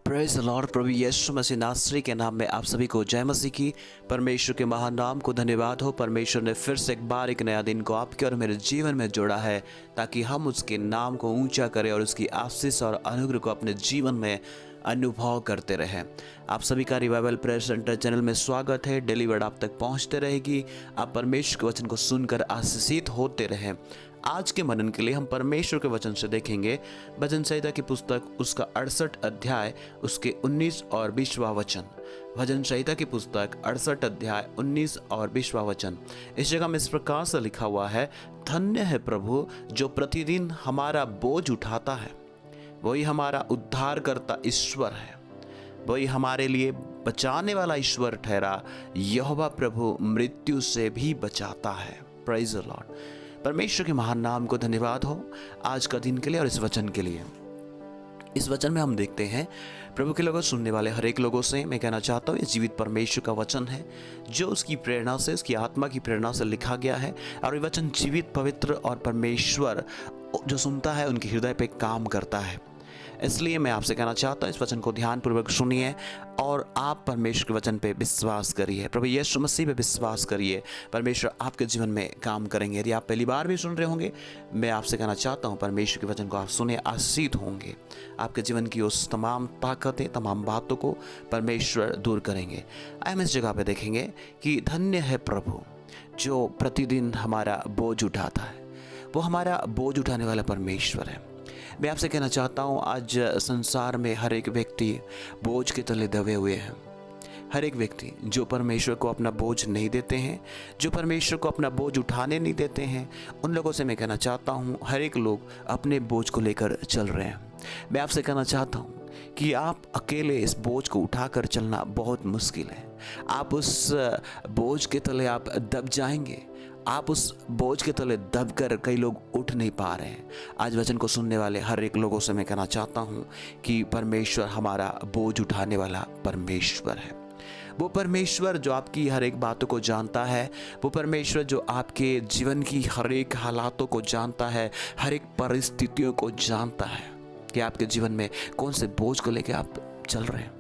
Praise the Lord. प्रभु यीशु मसीह नासरी के नाम में आप सभी को जय मसीह की। परमेश्वर के महान नाम को धन्यवाद हो। परमेश्वर ने फिर से एक बार एक नया दिन को आपके और मेरे जीवन में जोड़ा है ताकि हम उसके नाम को ऊंचा करें और उसकी आशीष और अनुग्रह को अपने जीवन में अनुभव करते रहें। आप सभी का रिवाइवल प्रेयर सेंटर चैनल में स्वागत है। डेली वर्ड आप तक पहुंचते रहेगी। आप परमेश्वर के वचन को सुनकर आशीषित होते रहें। आज के मनन के लिए हम परमेश्वर के वचन से देखेंगे भजन संहिता की पुस्तक उसका 68 अध्याय उसके 19 और 20वां वचन। भजन संहिता की पुस्तक 68 अध्याय 19 और 20वां वचन। इस जगह में इस प्रकार से लिखा हुआ है, धन्य है प्रभु जो प्रतिदिन हमारा बोझ उठाता है। वही हमारा उद्धार करता ईश्वर है। वही हमारे लिए बचाने वाला ईश्वर ठहरा। यहोवा प्रभु मृत्यु से भी बचाता है। Praise the Lord. परमेश्वर के महान नाम को धन्यवाद हो आज का दिन के लिए और इस वचन के लिए। इस वचन में हम देखते हैं प्रभु के लोगों, सुनने वाले हर एक लोगों से मैं कहना चाहता हूँ, ये जीवित परमेश्वर का वचन है जो उसकी प्रेरणा से, उसकी आत्मा की प्रेरणा से लिखा गया है। और ये वचन जीवित, पवित्र और परमेश्वर जो सुनता है उनके हृदय पे काम करता है। इसलिए मैं आपसे कहना चाहता हूँ, इस वचन को ध्यानपूर्वक सुनिए और आप परमेश्वर के वचन पे विश्वास करिए। प्रभु यीशु मसीह पे विश्वास करिए। परमेश्वर आपके जीवन में काम करेंगे। यदि आप पहली बार भी सुन रहे होंगे, मैं आपसे कहना चाहता हूँ, परमेश्वर के वचन को आप सुने, आशीषित होंगे। आपके जीवन की उस तमाम ताकतें, तमाम बातों को परमेश्वर दूर करेंगे। हम इस जगह पे देखेंगे कि धन्य है प्रभु जो प्रतिदिन हमारा बोझ उठाता है। वो हमारा बोझ उठाने वाला परमेश्वर है। मैं आपसे कहना चाहता हूँ, आज संसार में हर एक व्यक्ति बोझ के तले दबे हुए हैं। हर एक व्यक्ति जो परमेश्वर को अपना बोझ नहीं देते हैं, जो परमेश्वर को अपना बोझ उठाने नहीं देते हैं, उन लोगों से मैं कहना चाहता हूँ, हर एक लोग अपने बोझ को लेकर चल रहे हैं। मैं आपसे कहना चाहता हूँ कि आप अकेले इस बोझ को उठाकर चलना बहुत मुश्किल है। आप उस बोझ के तले आप दब जाएंगे। आप उस बोझ के तले दबकर कई लोग उठ नहीं पा रहे हैं। आज वचन को सुनने वाले हर एक लोगों से मैं कहना चाहता हूँ कि परमेश्वर हमारा बोझ उठाने वाला परमेश्वर है। वो परमेश्वर जो आपकी हर एक बातों को जानता है। वो परमेश्वर जो आपके जीवन की हर एक हालातों को जानता है, हर एक परिस्थितियों को जानता है कि आपके जीवन में कौन से बोझ को लेकर आप चल रहे हैं।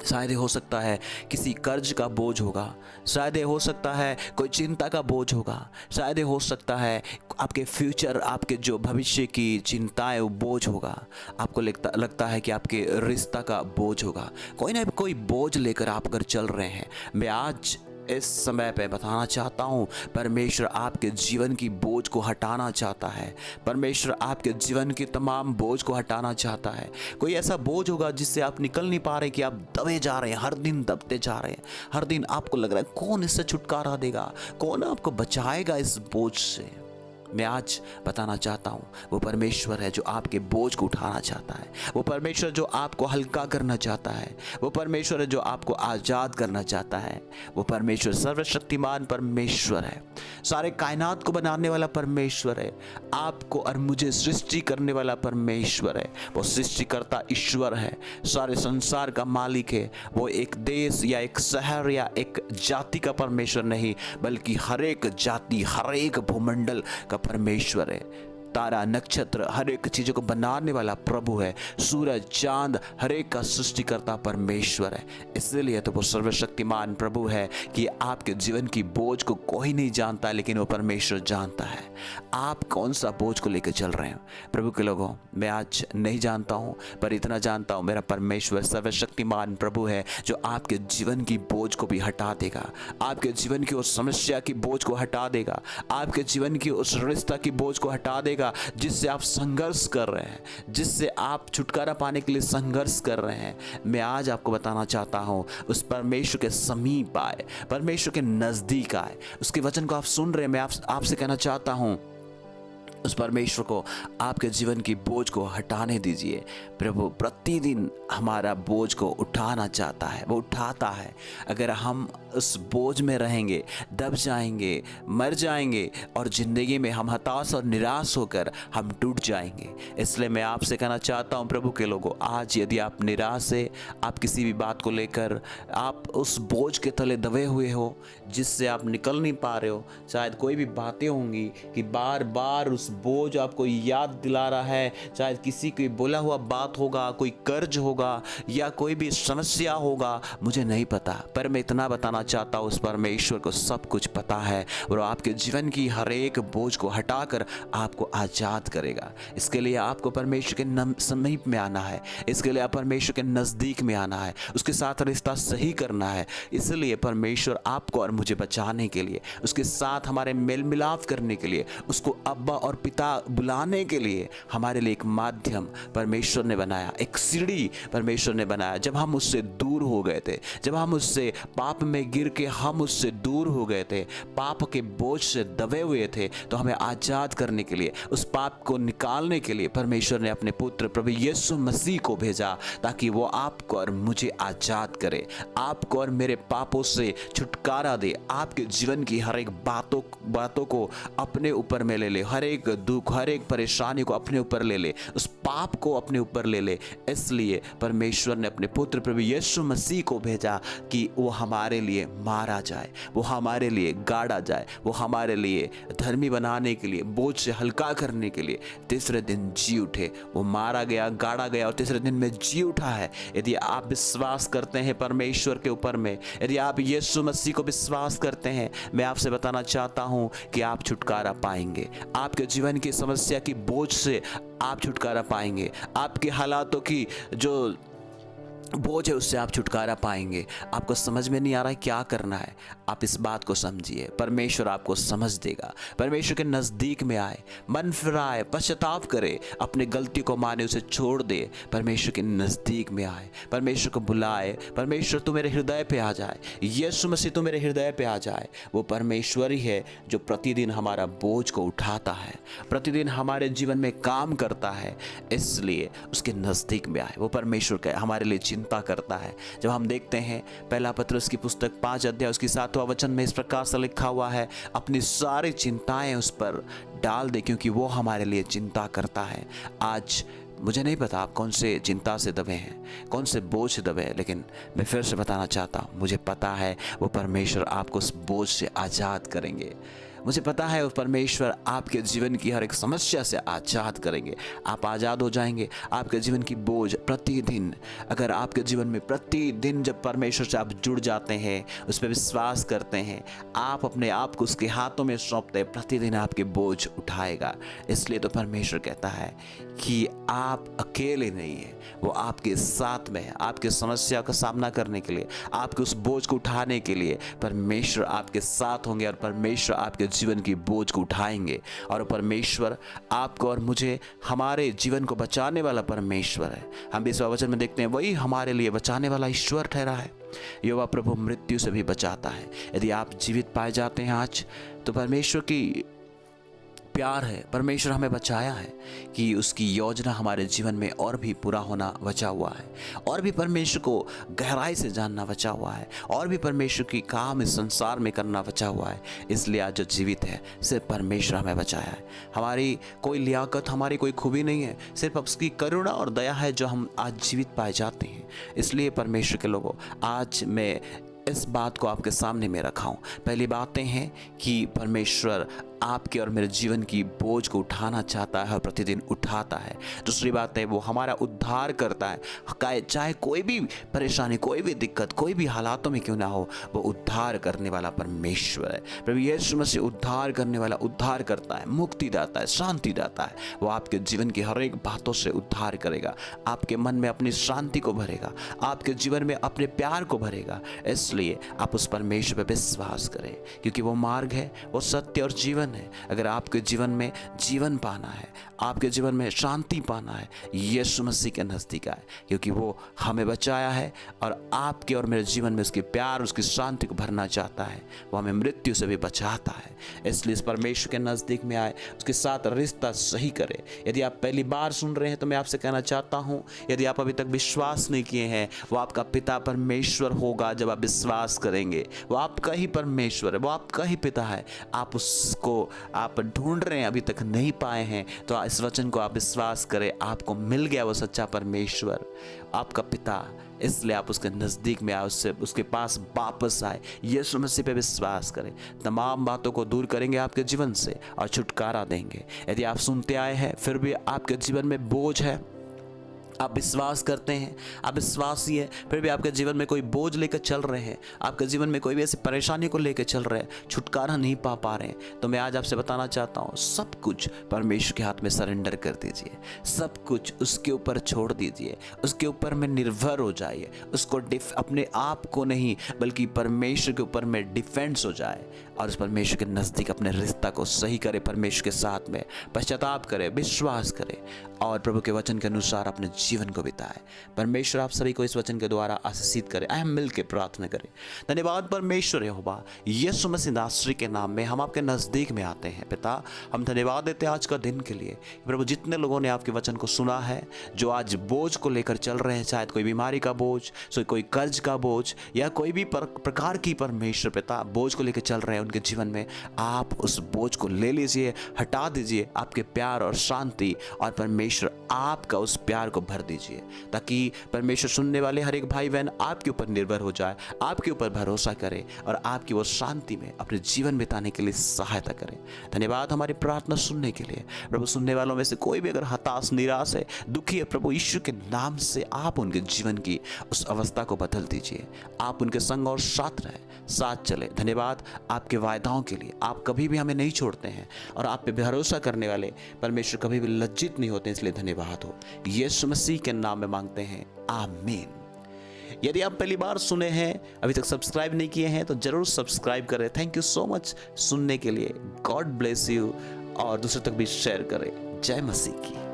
शायद हो सकता है किसी कर्ज का बोझ होगा, शायद हो सकता है कोई चिंता का बोझ होगा, शायद हो सकता है आपके फ्यूचर, आपके जो भविष्य की चिंताएं वो बोझ होगा। आपको लगता है कि आपके रिश्ता का बोझ होगा। कोई ना कोई बोझ लेकर आप अगर चल रहे हैं, मैं आज इस समय पे बताना चाहता हूँ, परमेश्वर आपके जीवन की बोझ को हटाना चाहता है। परमेश्वर आपके जीवन की तमाम बोझ को हटाना चाहता है। कोई ऐसा बोझ होगा जिससे आप निकल नहीं पा रहे, कि आप दबे जा रहे हैं, हर दिन दबते जा रहे हैं। हर दिन आपको लग रहा है कौन इससे छुटकारा देगा, कौन आपको बचाएगा इस बोझ से। मैं आज बताना चाहता हूँ, वो परमेश्वर है जो आपके बोझ को उठाना चाहता है। वो परमेश्वर जो आपको हल्का करना चाहता है। वो परमेश्वर है जो आपको आज़ाद करना चाहता है। वो परमेश्वर सर्वशक्तिमान परमेश्वर है। सारे कायनात को बनाने वाला परमेश्वर है। आपको और मुझे सृष्टि करने वाला परमेश्वर है। वो सृष्टिकर्ता ईश्वर है। सारे संसार का मालिक है। वो एक देश या एक शहर या एक जाति का परमेश्वर नहीं, बल्कि हर एक जाति, हर एक भूमंडल का परमेश्वर है। तारा, नक्षत्र, हर एक चीज़ों को बनाने वाला प्रभु है। सूरज, चांद, हर एक का सृष्टिकर्ता परमेश्वर है। इसलिए तो वो सर्वशक्तिमान प्रभु है कि आपके जीवन की बोझ को कोई नहीं जानता, लेकिन वो परमेश्वर जानता है। आप कौन सा बोझ को लेकर चल रहे हैं। प्रभु के लोगों, मैं आज नहीं जानता हूँ, पर इतना जानता हूँ, मेरा परमेश्वर सर्वशक्तिमान प्रभु है जो आपके जीवन की बोझ को भी हटा देगा। आपके जीवन की उस समस्या की बोझ को हटा देगा। आपके जीवन की उस रिश्ता की बोझ को हटा देगा जिससे आप संघर्ष कर रहे हैं, जिससे आप छुटकारा पाने के लिए संघर्ष कर रहे हैं। मैं आज आपको बताना चाहता हूं, उस परमेश्वर के समीप आए, परमेश्वर के नजदीक आए। उसके वचन को आप सुन रहे हैं। मैं आपसे कहना चाहता हूं, उस परमेश्वर को आपके जीवन की बोझ को हटाने दीजिए। प्रभु प्रतिदिन हमारा बोझ को उठाना चाहता है, वो उठाता है। अगर हम उस बोझ में रहेंगे, दब जाएंगे, मर जाएंगे और ज़िंदगी में हम हताश और निराश होकर हम टूट जाएंगे। इसलिए मैं आपसे कहना चाहता हूँ, प्रभु के लोगों, आज यदि आप निराश है, आप किसी भी बात को लेकर आप उस बोझ के तले दबे हुए हो जिससे आप निकल नहीं पा रहे हो, शायद कोई भी बातें होंगी कि बार बार उस बोझ आपको याद दिला रहा है, शायद किसी की बोला हुआ बात होगा, कोई कर्ज होगा या कोई भी समस्या होगा, मुझे नहीं पता, पर मैं इतना बताना चाहता हूँ उस परमेश्वर को सब कुछ पता है और आपके जीवन की हर एक बोझ को हटाकर आपको आज़ाद करेगा। इसके लिए आपको परमेश्वर के समीप में आना है, इसके लिए आप परमेश्वर के नज़दीक में आना है, उसके साथ रिश्ता सही करना है। इसलिए परमेश्वर आपको और मुझे बचाने के लिए, उसके साथ हमारे मेल मिलाप करने के लिए, उसको अब्बा और पिता बुलाने के लिए हमारे लिए एक माध्यम परमेश्वर ने बनाया, एक सीढ़ी परमेश्वर ने बनाया। जब हम उससे दूर हो गए थे, जब हम उससे पाप में गिर के हम उससे दूर हो गए थे, पाप के बोझ से दबे हुए थे, तो हमें आज़ाद करने के लिए, उस पाप को निकालने के लिए परमेश्वर ने अपने पुत्र प्रभु यीशु मसीह को भेजा, ताकि वो आपको और मुझे आज़ाद करे, आपको और मेरे पापों से छुटकारा दे, आपके जीवन की हर एक बातों को अपने ऊपर में ले ले, हर एक दुख, हर एक परेशानी को अपने ऊपर ले ले, उस पाप को अपने ऊपर ले ले। इसलिए परमेश्वर ने अपने पुत्र प्रभु यीशु मसीह को भेजा कि वो हमारे लिए मारा जाए, वो हमारे लिए गाड़ा जाए, वो हमारे लिए धर्मी बनाने के लिए, बोझ से हल्का करने के लिए तीसरे दिन जी उठे। वो मारा गया, गाड़ा गया और तीसरे दिन में जी उठा है। यदि आप विश्वास करते हैं परमेश्वर के ऊपर में, यदि आप यीशु मसीह को विश्वास करते हैं, मैं आपसे बताना चाहता हूं कि आप छुटकारा पाएंगे। आपके जीवन की समस्या की बोझ से आप छुटकारा पाएंगे, आपके हालातों की जो बोझ है उससे आप छुटकारा पाएंगे। आपको समझ में नहीं आ रहा है क्या करना है, आप इस बात को समझिए, परमेश्वर आपको समझ देगा। परमेश्वर के नज़दीक में आए, मन फिराए, पश्चाताप करे, अपने गलती को माने, उसे छोड़ दे, परमेश्वर के नज़दीक में आए, परमेश्वर को बुलाए। परमेश्वर तू मेरे हृदय पे आ जाए, यीशु मसीह तू मेरे हृदय पे आ जाए। वो परमेश्वर ही है जो प्रतिदिन हमारा बोझ को उठाता है, प्रतिदिन हमारे जीवन में काम करता है। इसलिए उसके नज़दीक में आए। वो परमेश्वर का हमारे लिए चिंता करता है। जब हम देखते हैं पहला पत्रस की पुस्तक 5 अध्याय उसकी 7वां वचन में इस प्रकार से लिखा हुआ है, अपनी सारी चिंताएं उस पर डाल दे क्योंकि वो हमारे लिए चिंता करता है। आज मुझे नहीं पता आप कौन से चिंता से दबे हैं, कौन से बोझ से दबे हैं, लेकिन मैं फिर से बताना चाहता हूँ, मुझे पता है वो परमेश्वर आपको उस बोझ से आज़ाद करेंगे। मुझे पता है वो परमेश्वर आपके जीवन की हर एक समस्या से आज़ाद करेंगे। आप आज़ाद हो जाएंगे। आपके जीवन की बोझ प्रतिदिन, अगर आपके जीवन में प्रतिदिन जब परमेश्वर से आप जुड़ जाते हैं, उस पर विश्वास करते हैं, आप अपने आप को उसके हाथों में सौंपते हैं, प्रतिदिन आपके बोझ उठाएगा। इसलिए तो परमेश्वर कहता है कि आप अकेले नहीं हैं, वो आपके साथ में है। आपके समस्या का सामना करने के लिए, आपके उस बोझ को उठाने के लिए परमेश्वर आपके साथ होंगे और परमेश्वर आपके जीवन की बोझ को उठाएंगे। और परमेश्वर आपको और मुझे, हमारे जीवन को बचाने वाला परमेश्वर है। हम इस वचन में देखते हैं वही हमारे लिए बचाने वाला ईश्वर ठहरा है। यहोवा प्रभु मृत्यु से भी बचाता है। यदि आप जीवित पाए जाते हैं आज, तो परमेश्वर की प्यार है, परमेश्वर हमें बचाया है कि उसकी योजना हमारे जीवन में और भी पूरा होना बचा हुआ है, और भी परमेश्वर को गहराई से जानना बचा हुआ है, और भी परमेश्वर की काम इस संसार में करना बचा हुआ है। इसलिए आज जो जीवित है सिर्फ परमेश्वर हमें बचाया है। हमारी कोई लियाकत, हमारी कोई खूबी नहीं है, सिर्फ उसकी करुणा और दया है जो हम आज जीवित पाए जाते हैं। इसलिए परमेश्वर के लोगों, आज मैं इस बात को आपके सामने में रखा हूँ। पहली बातें हैं कि परमेश्वर आपके और मेरे जीवन की बोझ को उठाना चाहता है और प्रतिदिन उठाता है। दूसरी बात है वो हमारा उद्धार करता है। चाहे कोई भी परेशानी, कोई भी दिक्कत, कोई भी हालातों में क्यों ना हो, वो उद्धार करने वाला परमेश्वर है। प्रभु यीशु मसीह उद्धार करने वाला, उद्धार करता है, मुक्ति दाता है, शांति दाता है। वो आपके जीवन की हर एक बातों से उद्धार करेगा, आपके मन में अपनी शांति को भरेगा, आपके जीवन में अपने प्यार को भरेगा। इसलिए आप उस परमेश्वर पर विश्वास करें, क्योंकि वो मार्ग है, वो सत्य और जीवन है। अगर आपके जीवन में जीवन पाना है, आपके जीवन में शांति पाना है, यीशु मसीह के नज़दीक आए, क्योंकि वो हमें बचाया है और आपके और मेरे जीवन में उसके प्यार, उसकी शांति को भरना चाहता है। वो हमें मृत्यु से भी बचाता है। इसलिए इस परमेश्वर के नज़दीक में आए, उसके साथ रिश्ता सही करें। यदि आप पहली बार सुन रहे हैं तो मैं आपसे कहना चाहता हूँ, यदि आप अभी तक विश्वास नहीं किए हैं, वो आपका पिता परमेश्वर होगा जब आप विश्वास करेंगे। वो आपका ही परमेश्वर है, वो आपका ही पिता है। आप उसको आप ढूंढ रहे हैं, अभी तक नहीं पाए हैं, तो इस वचन को आप विश्वास करें, आपको मिल गया वो सच्चा परमेश्वर, आपका पिता। इसलिए आप उसके नज़दीक में आए, उसके पास वापस आए, यीशु मसीह पे विश्वास करें। तमाम बातों को दूर करेंगे आपके जीवन से और छुटकारा देंगे। यदि आप सुनते आए हैं फिर भी आपके जीवन में बोझ है, आप विश्वास करते हैं, आप विश्वासी हैं, फिर भी आपके जीवन में कोई बोझ लेकर चल रहे हैं, आपके जीवन में कोई भी ऐसी परेशानी को लेकर चल रहे हैं, छुटकारा नहीं पा रहे हैं, तो मैं आज आपसे बताना चाहता हूँ, सब कुछ परमेश्वर के हाथ में सरेंडर कर दीजिए, सब कुछ उसके ऊपर छोड़ दीजिए, उसके ऊपर में निर्भर हो जाइए, उसको अपने आप को नहीं बल्कि परमेश्वर के ऊपर में डिफेंस हो जाए और उस परमेश्वर के नज़दीक अपने रिश्ता को सही करे, परमेश्वर के साथ में पश्चाताप करे, विश्वास करे और प्रभु के वचन के अनुसार अपने जीवन को बिताए। परमेश्वर आप सभी को इस वचन के द्वारा आशीषित करे। आइए हम मिल के प्रार्थना करें। धन्यवाद परमेश्वर यहोवा, यीशु मसीह नासरी के नाम में हम आपके नज़दीक में आते हैं। पिता, हम धन्यवाद देते हैं आज का दिन के लिए। प्रभु, जितने लोगों ने आपके वचन को सुना है, जो आज बोझ को लेकर चल रहे हैं, शायद कोई बीमारी का बोझ, कोई कर्ज का बोझ या कोई भी प्रकार की परमेश्वर पिता बोझ को लेकर चल रहे हैं उनके जीवन में, आप उस बोझ को ले लीजिए, हटा दीजिए आपके प्यार और शांति, और परमेश्वर आपका उस प्यार को भर दीजिए, ताकि परमेश्वर सुनने वाले हर एक भाई बहन आपके ऊपर निर्भर हो जाए, आपके ऊपर भरोसा करे और आपकी वो शांति में अपने जीवन बिताने के लिए सहायता करें। धन्यवाद हमारी प्रार्थना सुनने के लिए। प्रभु, सुनने वालों में से कोई भी अगर हताश, निराश है, दुखी है, प्रभु यीशु के नाम से आप उनके जीवन की उस अवस्था को बदल दीजिए। आप उनके संग और साथ रहे, साथ चले। धन्यवाद आपके वायदाओं के लिए। आप कभी भी हमें नहीं छोड़ते हैं और आप पे भरोसा करने वाले परमेश्वर कभी भी लज्जित नहीं होते, इसलिए धन्यवाद हो। यीशु मसीह के नाम में मांगते हैं, आमीन। यदि आप पहली बार सुने हैं, अभी तक सब्सक्राइब नहीं किए हैं, तो जरूर सब्सक्राइब करें। थैंक यू सो मच सुनने के लिए। गॉड ब्लेस यू और दूसरों तक भी शेयर करें। जय मसीह की।